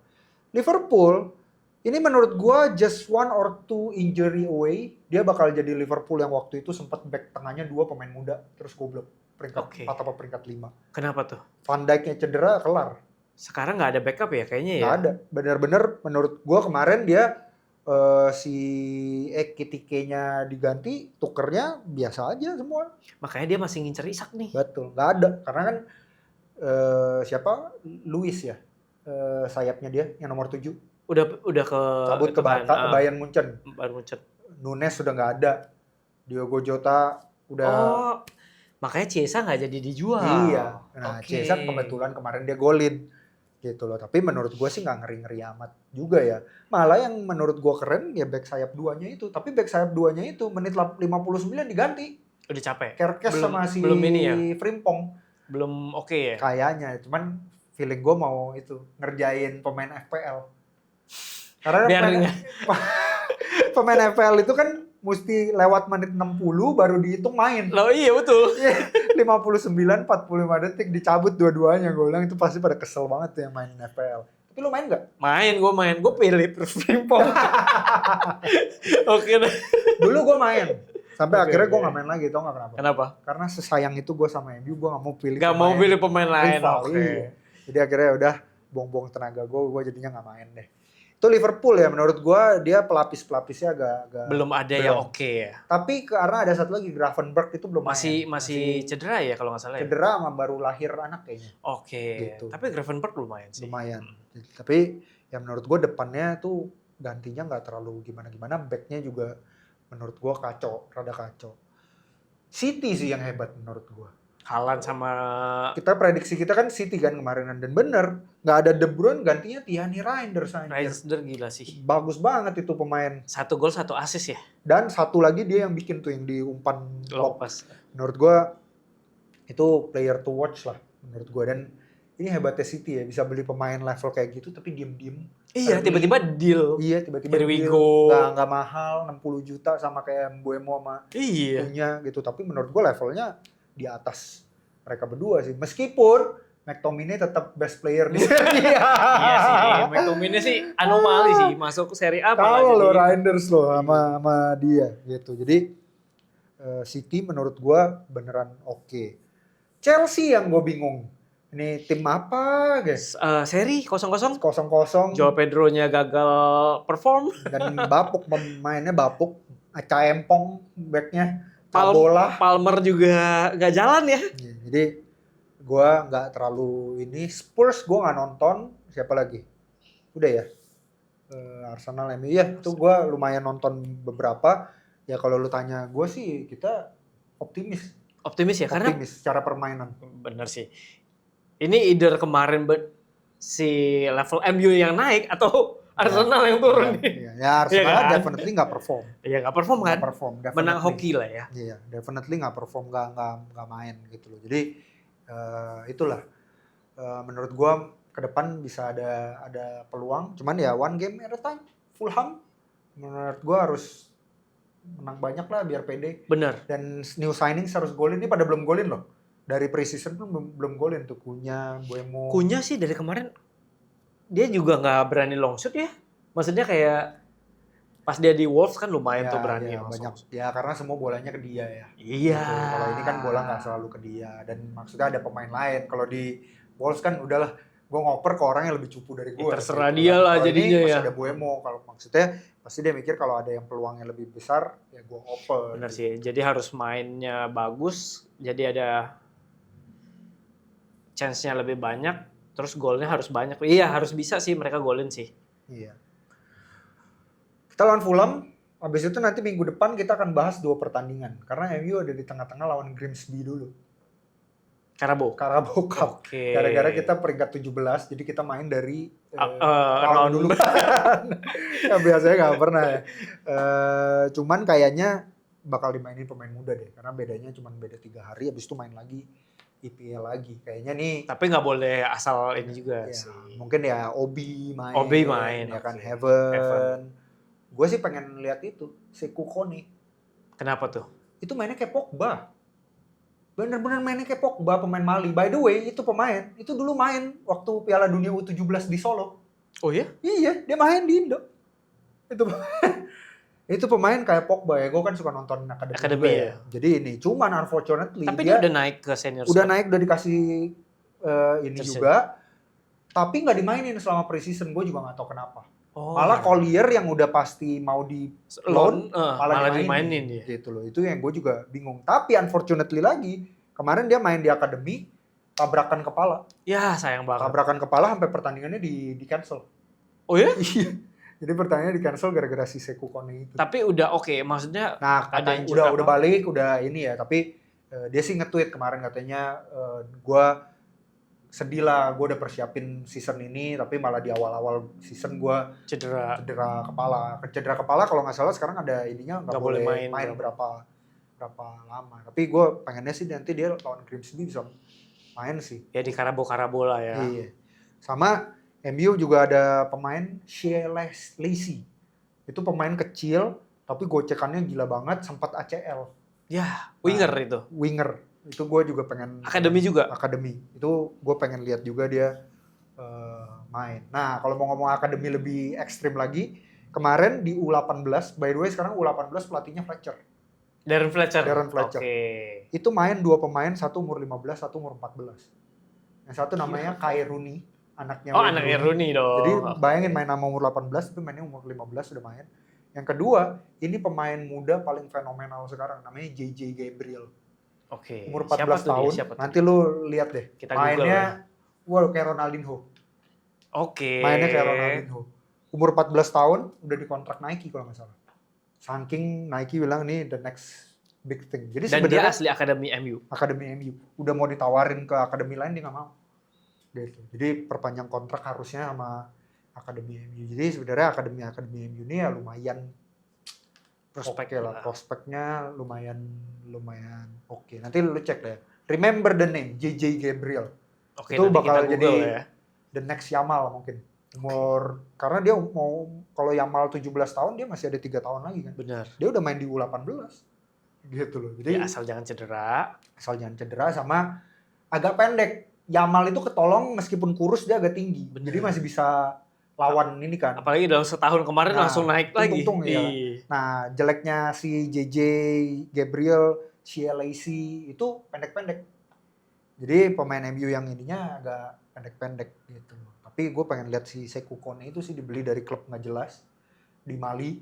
Liverpool ini menurut gue just 1 or 2 injury away, dia bakal jadi Liverpool yang waktu itu sempat back tengahnya 2 pemain muda, terus goblok peringkat 4 atau peringkat 5. Kenapa tuh? Van Dijk-nya cedera, kelar. Sekarang nggak ada backup ya kayaknya ya? Nggak ada, bener-bener menurut gue kemarin dia si Ekitike-nya diganti, tukernya biasa aja semua. Makanya dia masih ngincer Isak nih. Betul, nggak ada, karena kan siapa? Luis ya. Sayapnya dia yang nomor 7. Udah ke Cabut ke Bayern Munchen. Bayern Munchen. Nunes sudah nggak ada. Diogo Jota udah. Oh, makanya Chiesa nggak jadi dijual. Iya. Nah, Chiesa kebetulan kemarin dia golin gitu loh. Tapi menurut gue sih nggak ngeri-ngeri amat juga ya. Malah yang menurut gue keren ya back sayap 2-nya itu. Tapi back sayap 2-nya itu menit 59 diganti. Udah capek. Kerkes sama si ya? Frimpong. Belum oke ya? Kayaknya, cuman feeling gue mau itu ngerjain pemain FPL. Karena pemain FPL itu kan mesti lewat menit 60 baru dihitung main. Loh iya betul. 59, 45 detik dicabut dua-duanya. Gue bilang itu pasti pada kesel banget tuh yang main FPL. Tapi lu main gak? Main. Gue pilih Frimpong. Oke deh. Dulu gue main. Sampai akhirnya gue gak main lagi, tau gak kenapa? Kenapa? Karena sesayang itu gue sama MU, gue gak mau pilih pemain lain. Iya. Jadi akhirnya udah buang-buang tenaga gue jadinya gak main deh. Itu Liverpool ya, menurut gue dia pelapis-pelapisnya agak belum ada yang oke ya. Tapi karena ada satu lagi Gravenberch itu belum masih cedera ya kalau nggak salah. Cedera sama baru lahir anak kayaknya. Oke. Gitu. Tapi Gravenberch lumayan sih. Lumayan. Tapi ya menurut gue depannya tuh gantinya nggak terlalu gimana-gimana, backnya juga menurut gue rada kacau. City sih yang hebat menurut gue. Haaland sama kita prediksi kita kan City kan kemarin dan bener nggak ada De Bruyne gantinya Thierry Reinders gila sih, bagus banget itu pemain, 1 gol 1 assist ya, dan satu lagi dia yang bikin tuh yang di umpan Lopez. Menurut gua itu player to watch lah menurut gua, dan ini hebatnya City ya bisa beli pemain level kayak gitu tapi diem-diem. Iya, tiba-tiba deal. Iya, tiba-tiba deal. Nggak mahal, 60 juta sama kayak Mbeumo sama punya gitu, tapi menurut gua levelnya di atas mereka berdua sih. Meskipun McTominay tetap best player di Serie A. Iya sih, McTominay sih anomali sih masuk Serie A. Kalau lo Reinders lo sama dia gitu. Jadi City menurut gua beneran oke. Chelsea yang gue bingung. Ini tim apa guys? Seri 0-0. 0-0. Joao Pedro-nya gagal perform. Dan bapuk, pemainnya bapuk. Aca Empong backnya. Palmer juga nggak jalan ya. Jadi gue nggak terlalu ini. Spurs gue nggak nonton. Siapa lagi? Udah ya. Arsenal, MU ya. Itu gue lumayan nonton beberapa. Ya kalau lu tanya gue sih kita optimis ya karena secara permainan. Bener sih. Ini either kemarin si level MU yang naik atau Arsenal yang turun nih. Ya Arsenal kan? Definitely nggak perform. Iya nggak perform kan? Menang hoki lah ya. Iya, definitely nggak perform, nggak main gitu loh. Jadi itulah menurut gua ke depan bisa ada peluang. Cuman ya one game at a time. Fulham menurut gua harus menang banyak lah biar pede. Bener. Dan new signings harus golin, ini pada belum golin loh. Dari pre-season pun belum golin tuh Cunha, Mbeumo. Cunha sih dari kemarin dia juga nggak berani long shoot ya. Maksudnya kayak pas dia di Wolves kan lumayan tuh berani banyak. Ya karena semua bolanya ke dia ya. Iya. Gitu. Kalau ini kan bola nggak selalu ke dia, dan maksudnya ada pemain lain. Kalau di Wolves kan udahlah, gue ngoper ke orang yang lebih cupu dari gue. Terserah gitu dia lah jadinya ya. Masih ada Mbeumo, kalau maksudnya pasti dia mikir kalau ada yang peluangnya lebih besar ya gue oper. Bener sih. Jadi harus mainnya bagus. Jadi ada chance-nya lebih banyak. Terus golnya harus banyak. Iya, harus bisa sih mereka golin sih. Iya. Kita lawan Fulham, habis itu nanti minggu depan kita akan bahas 2 pertandingan. Karena MU ada di tengah-tengah lawan Grimsby dulu. Carabao Cup. Okay. Gara-gara kita peringkat 17, jadi kita main dari round dulu. Ya, biasanya nggak pernah ya. Cuman kayaknya bakal dimainin pemain muda deh. Karena bedanya cuma beda 3 hari, habis itu main lagi. IPL lagi kayaknya nih. Tapi nggak boleh asal ini juga ya, sih. Mungkin ya Obi main. Ya kan, Heaven. Gue sih pengen lihat itu si Kukoni. Kenapa tuh? Itu mainnya kayak Pogba. Bener-bener mainnya kayak Pogba, pemain Mali. By the way, itu pemain itu dulu main waktu Piala Dunia U17 di Solo. Oh iya? Iya, dia main di Indo. Itu pemain kayak Pogba ya, gue kan suka nonton akademi ya. Jadi ini, cuman unfortunately tapi dia udah naik ke senior. Udah naik, udah dikasih ini juga, tapi nggak dimainin selama pre-season. Gue juga nggak tahu kenapa. Malah Collier yang udah pasti mau di loan, malah dimainin dia. Gitu loh, itu yang gue juga bingung. Tapi unfortunately lagi, kemarin dia main di akademi, tabrakan kepala. Ya sayang banget. Tabrakan kepala sampai pertandingannya di cancel. Oh ya? Iya. Jadi pertandingannya di cancel gara-gara si Sekou Kone itu. Tapi udah oke, maksudnya Nah, ada yang udah balik, udah ini ya, tapi dia sih nge-tweet kemarin katanya gue sedih lah, gue udah persiapin season ini, tapi malah di awal-awal season gue cedera kepala. Cedera kepala kalau nggak salah sekarang ada ininya nggak boleh main berapa lama. Tapi gue pengennya sih nanti dia lawan Grimsby bisa main sih. Ya di Karabo lah ya. Iya. Sama MU juga ada pemain Shea Lacey. Itu pemain kecil, tapi gocekannya gila banget, sempat ACL. Ya, winger itu. Winger. Itu gue juga pengen. Akademi juga? Akademi. Itu gue pengen lihat juga dia main. Nah, kalau mau ngomong akademi lebih ekstrim lagi, kemarin di U18, by the way sekarang U18 pelatihnya Fletcher. Darren Fletcher. Okay. Itu main 2 pemain, satu umur 15, satu umur 14. Yang satu namanya Kai Rooney. Anaknya Rooney dong. Jadi bayangin main sama umur 18 tapi mainnya umur 15 sudah main. Yang kedua, ini pemain muda paling fenomenal sekarang namanya JJ Gabriel. Oke. Umur 14 tahun. Nanti lu lihat deh. Kita mainnya kayak Ronaldinho. Oke. Mainnya kayak Ronaldinho. Umur 14 tahun udah dikontrak Nike kalau nggak salah. Saking Nike bilang nih the next big thing. Jadi dan dia asli Akademi MU. Akademi MU. Udah mau ditawarin ke akademi lain dia nggak mau. Gitu. Jadi perpanjang kontrak harusnya sama Akademi MU. Jadi sebenarnya Akademi MU ini ya lumayan prospeknya lumayan oke. Nanti lu cek deh. Remember the name JJ Gabriel. Oke, itu bakal kita jadi ya. The next Yamal mungkin. Karena dia mau kalau Yamal 17 tahun dia masih ada 3 tahun lagi kan. Benar. Dia udah main di U18. Gitu loh. Jadi ya, asal jangan cedera sama agak pendek. Yamal itu ketolong meskipun kurus dia agak tinggi. Bener. Jadi masih bisa lawan ini kan. Apalagi dalam setahun kemarin langsung naik lagi. Ya. Nah, jeleknya si JJ Gabriel, Shea Lacey itu pendek-pendek. Jadi pemain MU yang ininya agak pendek-pendek gitu. Tapi gue pengen lihat si Sekou Kone itu sih dibeli dari klub nggak jelas di Mali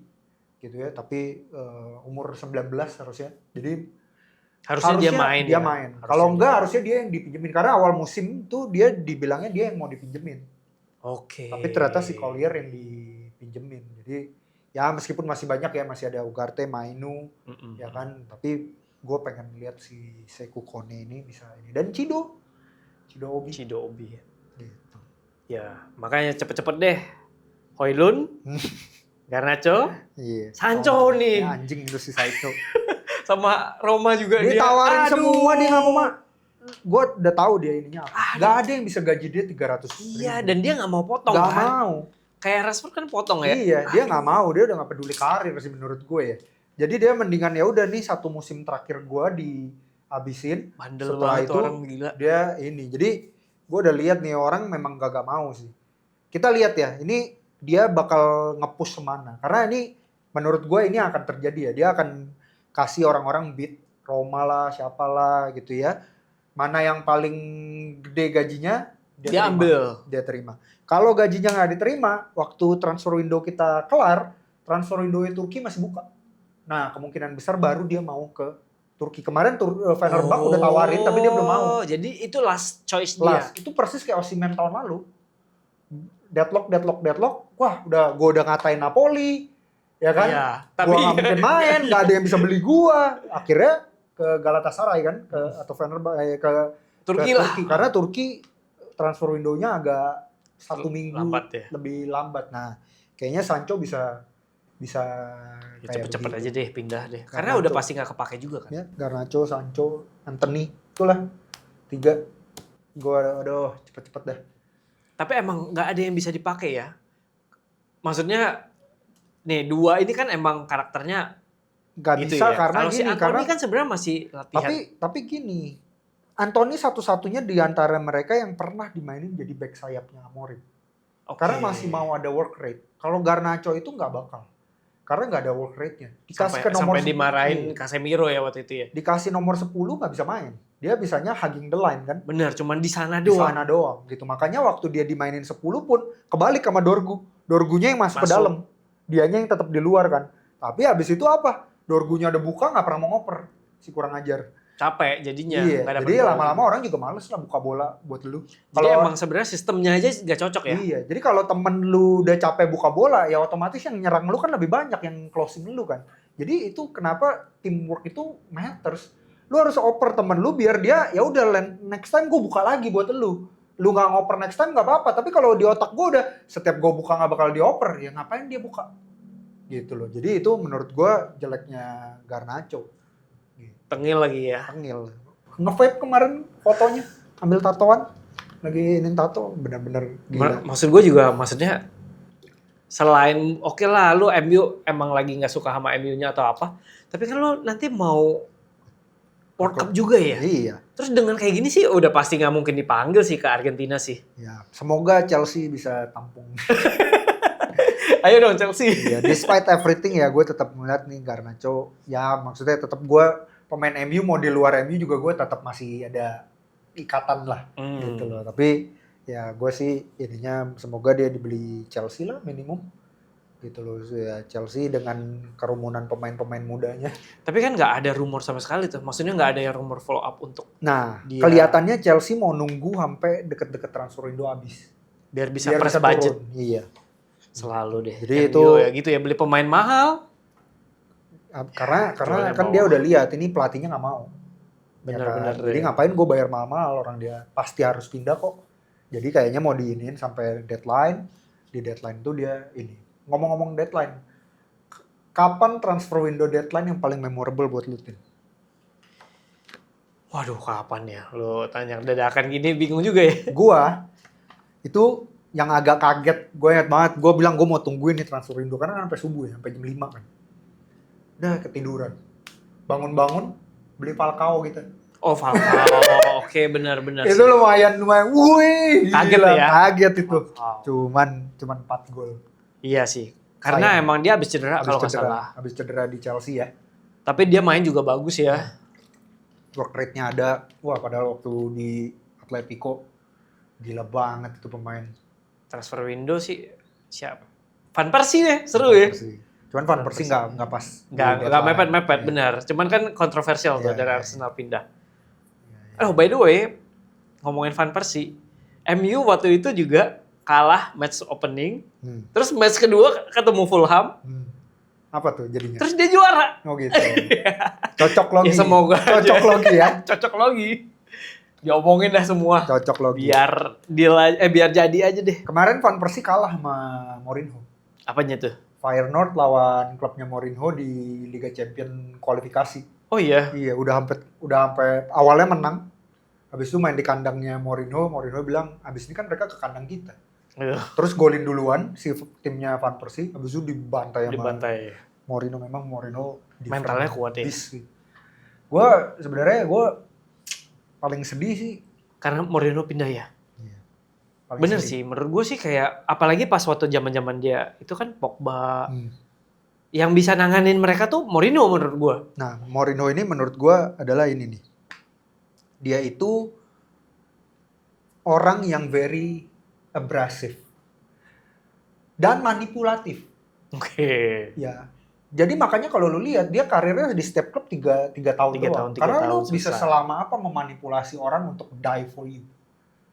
gitu ya. Tapi umur 19 harusnya. Jadi harusnya dia main. Kalau enggak harusnya dia yang dipinjemin karena awal musim tuh dia dibilangnya dia yang mau dipinjemin. Oke. Tapi ternyata si Collier yang dipinjemin. Jadi ya meskipun masih banyak ya, masih ada Ugarte, Mainu, ya kan. Tapi gue pengen lihat si Sekou Kone ini bisa ini dan Cido Obi. Ya. Gitu. Ya, makanya cepet-cepet deh. Højlund, Garnacho, Sancho nih. Ya, anjing itu si Sancho. Sama Roma juga dia tawarin semua dia nggak mau gue udah tahu dia ininya nggak ada yang bisa gaji dia 300 iya dan dia nggak mau potong nggak mau kayak Rashford kan potong ya iya dia nggak mau dia udah nggak peduli karir sih menurut gue ya jadi dia mendingan ya udah nih satu musim terakhir gue dihabisin bandel setelah itu orang gila. Dia ini jadi gue udah lihat nih orang memang gak mau sih kita lihat ya ini dia bakal nge-push kemana karena ini menurut gue ini akan terjadi ya dia akan kasih orang-orang bid Roma lah, siapalah gitu ya. Mana yang paling gede gajinya dia ambil. Dia terima. Kalau gajinya nggak diterima, waktu transfer window kita kelar, transfer window Turki masih buka. Nah kemungkinan besar baru dia mau ke Turki. Kemarin Fenerbahce udah tawarin tapi dia belum mau. Jadi itu last choice dia. Itu persis kayak Osimhen tahun lalu. Deadlock. Wah gue udah ngatain Napoli. Ya kan, ya, tapi gua nggak mungkin main, nggak ada yang bisa beli gua. Akhirnya ke Galatasaray kan, atau Fenerbahce ke Turki lah. Karena Turki transfer window-nya agak 1 minggu lebih lambat. Nah, kayaknya Sancho bisa ya, cepet-cepet aja deh pindah deh. Karena udah pasti nggak kepake juga kan. Ya, Garnacho, Sancho, Anthony, itulah 3. Gua aduh cepet-cepet dah. Tapi emang nggak ada yang bisa dipakai ya. Maksudnya nih 2 ini kan emang karakternya nggak gitu bisa ya. karena kalau si Anthony kan sebenarnya masih latihan. Tapi gini, Anthony satu-satunya di antara mereka yang pernah dimainin jadi back sayapnya Amorim. Karena masih mau ada work rate. Kalau Garnacho itu nggak bakal. Karena nggak ada work rate-nya. Dikasih ke nomor sampai dimarahin Casemiro ya waktu itu ya. Dikasih nomor 10 nggak bisa main. Dia bisanya hugging the line kan. Bener, cuman di sana doang. Di sana doang gitu. Makanya waktu dia dimainin 10 pun kebalik sama Dorgu. Dorgunya yang masuk ke dalam. Dianya yang tetap di luar kan. Tapi habis itu apa? Dorgunya udah buka nggak pernah mau ngoper. Si kurang ajar. capek jadinya. Iya, nggak dapet jadi bola lama-lama juga. orang juga males lah buka bola buat lu. Jadi emang sebenarnya sistemnya aja nggak cocok ya. Iya, jadi kalau temen lu udah capek buka bola, ya otomatis yang nyerang lu kan lebih banyak, yang closing lu kan. Jadi itu kenapa teamwork itu matters. Lu harus oper temen lu biar dia, ya udah next time gue buka lagi buat lu. Lu nggak ngoper next time nggak apa-apa, tapi kalau di otak gue udah setiap gue buka nggak bakal dioper, ya ngapain dia buka? Gitu loh. Jadi itu menurut gue jeleknya Garnacho. Tengil lagi ya. Tengil. Nge-vape kemarin fotonya, ambil tatoan, lagi ini tato, bener-bener gila. Maksud gue juga, maksudnya selain oke lah lu MU emang lagi nggak suka sama MU-nya atau apa, tapi kan lu nanti mau World Cup juga ya. Iya. Terus dengan kayak gini sih udah pasti nggak mungkin dipanggil sih ke Argentina sih. Ya, semoga Chelsea bisa tampung. Ayo dong Chelsea. Ya, despite everything ya gue tetap melihat nih Garnacho, ya maksudnya tetap gue pemain MU mau di luar MU juga gue tetap masih ada ikatan lah gitu loh. Tapi ya gue sih ininya semoga dia dibeli Chelsea lah minimum gitu loh. Ya Chelsea dengan kerumunan pemain-pemain mudanya. Tapi kan nggak ada rumor sama sekali tuh. Maksudnya nggak ada yang rumor follow up untuk Nah, dia. kelihatannya Chelsea mau nunggu sampai deket-deket transfer window habis. biar bisa Biar press bisa budget. turun. Iya. Selalu deh. Jadi MU itu ya gitu ya, beli pemain mahal. Karena Jualnya kan bawah. dia udah lihat ini pelatihnya nggak mau. Bener-bener. Jadi ngapain gue bayar mahal-mahal, orang dia pasti harus pindah kok. Jadi kayaknya mau diinin sampai deadline. Di deadline itu dia ini. Ngomong-ngomong deadline, kapan transfer window deadline yang paling memorable buat lu, Tin? Waduh, kapan ya? Lo tanya dadakan gini bingung juga ya. Gua itu yang agak kaget, gue ingat banget, gue bilang gue mau tungguin nih transfer window karena kan sampai subuh ya, sampai jam 5 kan. Udah ketiduran. Bangun-bangun beli Falcao gitu. Oh, Falcao. Oke, benar-benar. Itu lumayan, wih, Kaget gila, ya? kaget itu. Falcao. Cuman 4 gol. Iya sih. Karena Sayang. emang dia habis cedera kalau nggak salah. Habis cedera di Chelsea ya. Tapi dia main juga bagus ya. Work rate-nya ada. Wah, padahal waktu di Atletico gila banget itu pemain. Transfer window sih siapa? Van Persie deh, seru ya. Cuman Van Persie nggak pas. Nggak mepet-mepet, Iya. benar. Cuman kan kontroversial tuh Iya, dari iya, Arsenal pindah. Iya. Oh, by the way, ngomongin Van Persie, MU waktu itu juga kalah match opening, terus match kedua ketemu Fulham, Apa tuh jadinya? terus dia juara. Oh gitu. Cocok logi. Ya semoga Cocok aja. logi ya. Cocok logi. Diomongin dah semua. Cocok logi. Biar biar jadi aja deh. Kemarin Van Persie kalah sama Mourinho. Apanya tuh? Feyenoord lawan klubnya Mourinho di Liga Champion kualifikasi. Oh iya. Iya, udah sampai awalnya menang. Habis itu main di kandangnya Mourinho bilang, "Habis ini kan mereka ke kandang kita." Terus golin duluan si timnya Van Persie, habis itu dibantai sama Mourinho. Memang Mourinho mentalnya kuat ya. Gue sebenarnya paling sedih sih. Karena Mourinho pindah ya. Iya. Bener sih, menurut gue sih kayak apalagi pas waktu zaman dia itu kan Pogba. Yang bisa nanganin mereka tuh Mourinho menurut gue. Nah, Mourinho ini menurut gue adalah ini nih. Dia itu orang yang very abrasive dan manipulatif. Oke. Ya. Jadi makanya kalau lu lihat dia karirnya di setiap klub 3 tahun doang. Karena lu bisa selama apa memanipulasi orang untuk die for you.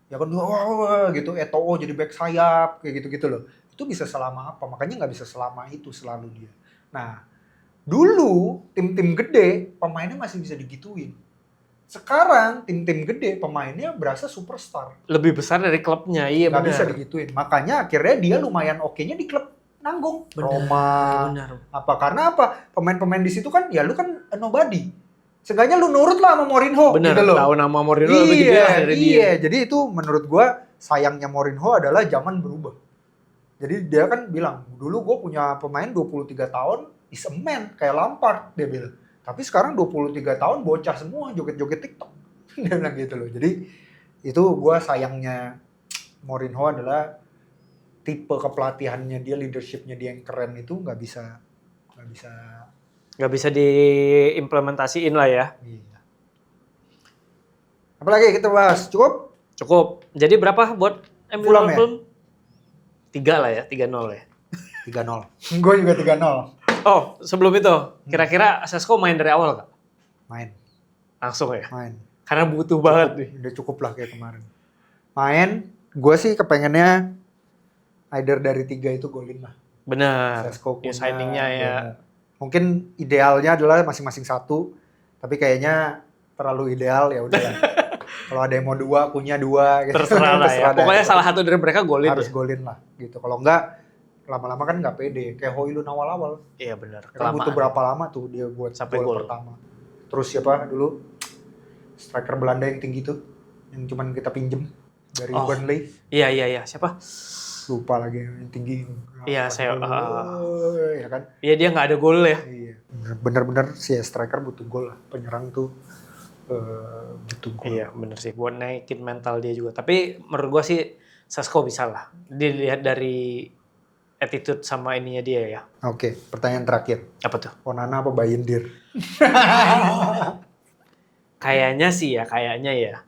Ya kan wah gitu Eto'o jadi back sayap kayak gitu-gitu loh. Itu bisa selama apa? Makanya nggak bisa selama itu selalu dia. Nah, dulu tim-tim gede pemainnya masih bisa digituin. Sekarang tim-tim gede pemainnya berasa superstar. Lebih besar dari klubnya, iya benar. Gak bisa digituin. Makanya akhirnya dia lumayan oke-nya di klub nanggung. Roma. Benar. Apa? Karena apa? Pemain-pemain di situ kan ya lu kan nobody. Seenggaknya lu nurut lah sama Mourinho. Benar, gitu loh. tahu nama Mourinho lebih gede lah dari dia. Iya, jadi itu menurut gua sayangnya Mourinho adalah zaman berubah. Jadi dia kan bilang, dulu gue punya pemain 23 tahun, is a man, kayak Lampard, dia bilang. Tapi sekarang 23 tahun bocah semua, joget-joget TikTok. Dia bilang gitu loh. Jadi itu gue sayangnya Mourinho adalah tipe kepelatihannya dia, leadershipnya dia yang keren itu nggak bisa diimplementasiin lah ya. Iya. Apalagi kita bahas, cukup? Jadi berapa buat MU Fulham ya? 3 lah ya, 3-0 ya. 3-0. Gue juga 3-0. Oh, sebelum itu, kira-kira Sesko main dari awal nggak? Main. Langsung ya? Main. Karena butuh banget nih. Udah cukup lah kayak kemarin. Main, gue sih kepengennya either dari 3 itu golin lah. Bener. Sesko, Ya Cunha, signingnya ya. Mungkin idealnya adalah masing-masing 1, tapi kayaknya terlalu ideal ya udahlah. Kalau ada yang mau 2, punya 2 gitu. Terserah lah ya. dah. Pokoknya salah satu dari mereka golin harus ya. golin lah gitu. Kalau enggak lama-lama kan nggak pede. Kayak Højlund awal-awal. Iya benar. Kan butuh berapa lama tuh dia buat sampai gol gol pertama. Terus siapa dulu striker Belanda yang tinggi tuh, yang cuman kita pinjem dari Burnley. Iya. Siapa? Lupa lagi yang tinggi. Iya, saya. Ya kan? Iya, dia nggak ada gol ya. Iya. Bener-bener si striker butuh gol lah. Penyerang tuh butuh gol. Iya, bener sih. Buat naikin mental dia juga. Tapi menurut gua sih Sesko bisa lah. Dilihat dari attitude sama ininya dia ya. Oke, pertanyaan terakhir. Apa tuh? Onana apa Bayindir? Kayaknya ya.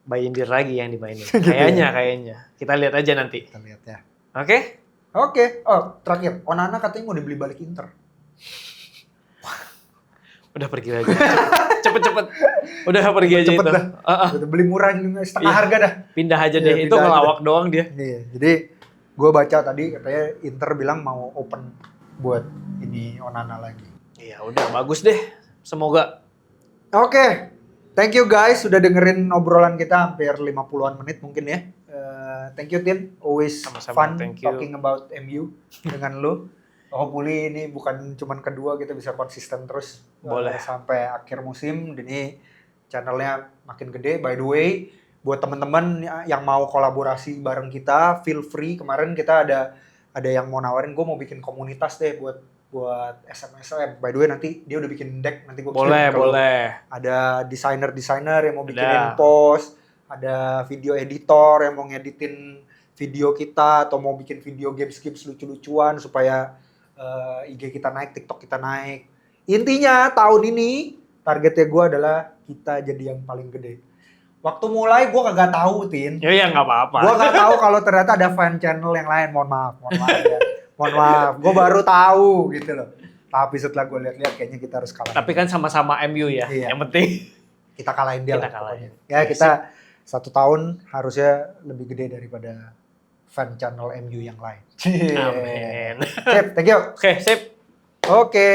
Bayindir lagi yang dimainin. Kayaknya. Kita lihat aja nanti. Kita lihat ya. Oke? Oke. Oh, terakhir. Onana katanya mau dibeli balik Inter. Udah pergi aja. Cepet. Udah pergi aja Cepet itu. dah. Beli murah juga, setengah Iya. harga dah. Pindah aja Iya, deh. Itu pindah aja ngelawak doang dia. Iya, jadi gue baca tadi katanya Inter bilang mau open buat ini Onana lagi. Iya, udah bagus deh. Semoga. Oke. Thank you guys sudah dengerin obrolan kita hampir 50-an menit mungkin ya. Thank you Tin, always Sama-sama, fun thank you. talking about MU dengan lu. Hopefully ini bukan cuman kedua, kita bisa konsisten terus Boleh. sampai akhir musim. Ini channelnya makin gede. By the way, buat teman-teman yang mau kolaborasi bareng kita, feel free. Kemarin kita ada yang mau nawarin, gue mau bikin komunitas deh buat SMSM. By the way nanti dia udah bikin deck, nanti gue Boleh. ada desainer yang mau bikinin Ada. post, ada video editor yang mau ngeditin video kita atau mau bikin video games lucu-lucuan supaya IG kita naik, TikTok kita naik. Intinya tahun ini targetnya gue adalah kita jadi yang paling gede. Waktu mulai gue kagak tahu Tin. Ya nggak apa-apa. Gue nggak tahu kalau ternyata ada fan channel yang lain. Mohon maaf ya. Mohon maaf. Gue baru tahu gitu loh. Tapi setelah gue lihat-lihat kayaknya kita harus kalah. Tapi kan sama-sama MU ya. Iya. Yang penting Kita kalahin dia kita lah. kalahin. Pokoknya. Ya kita 1 tahun harusnya lebih gede daripada fan channel MU yang lain. Amin. Sip, thank you. Oke, sip. Oke.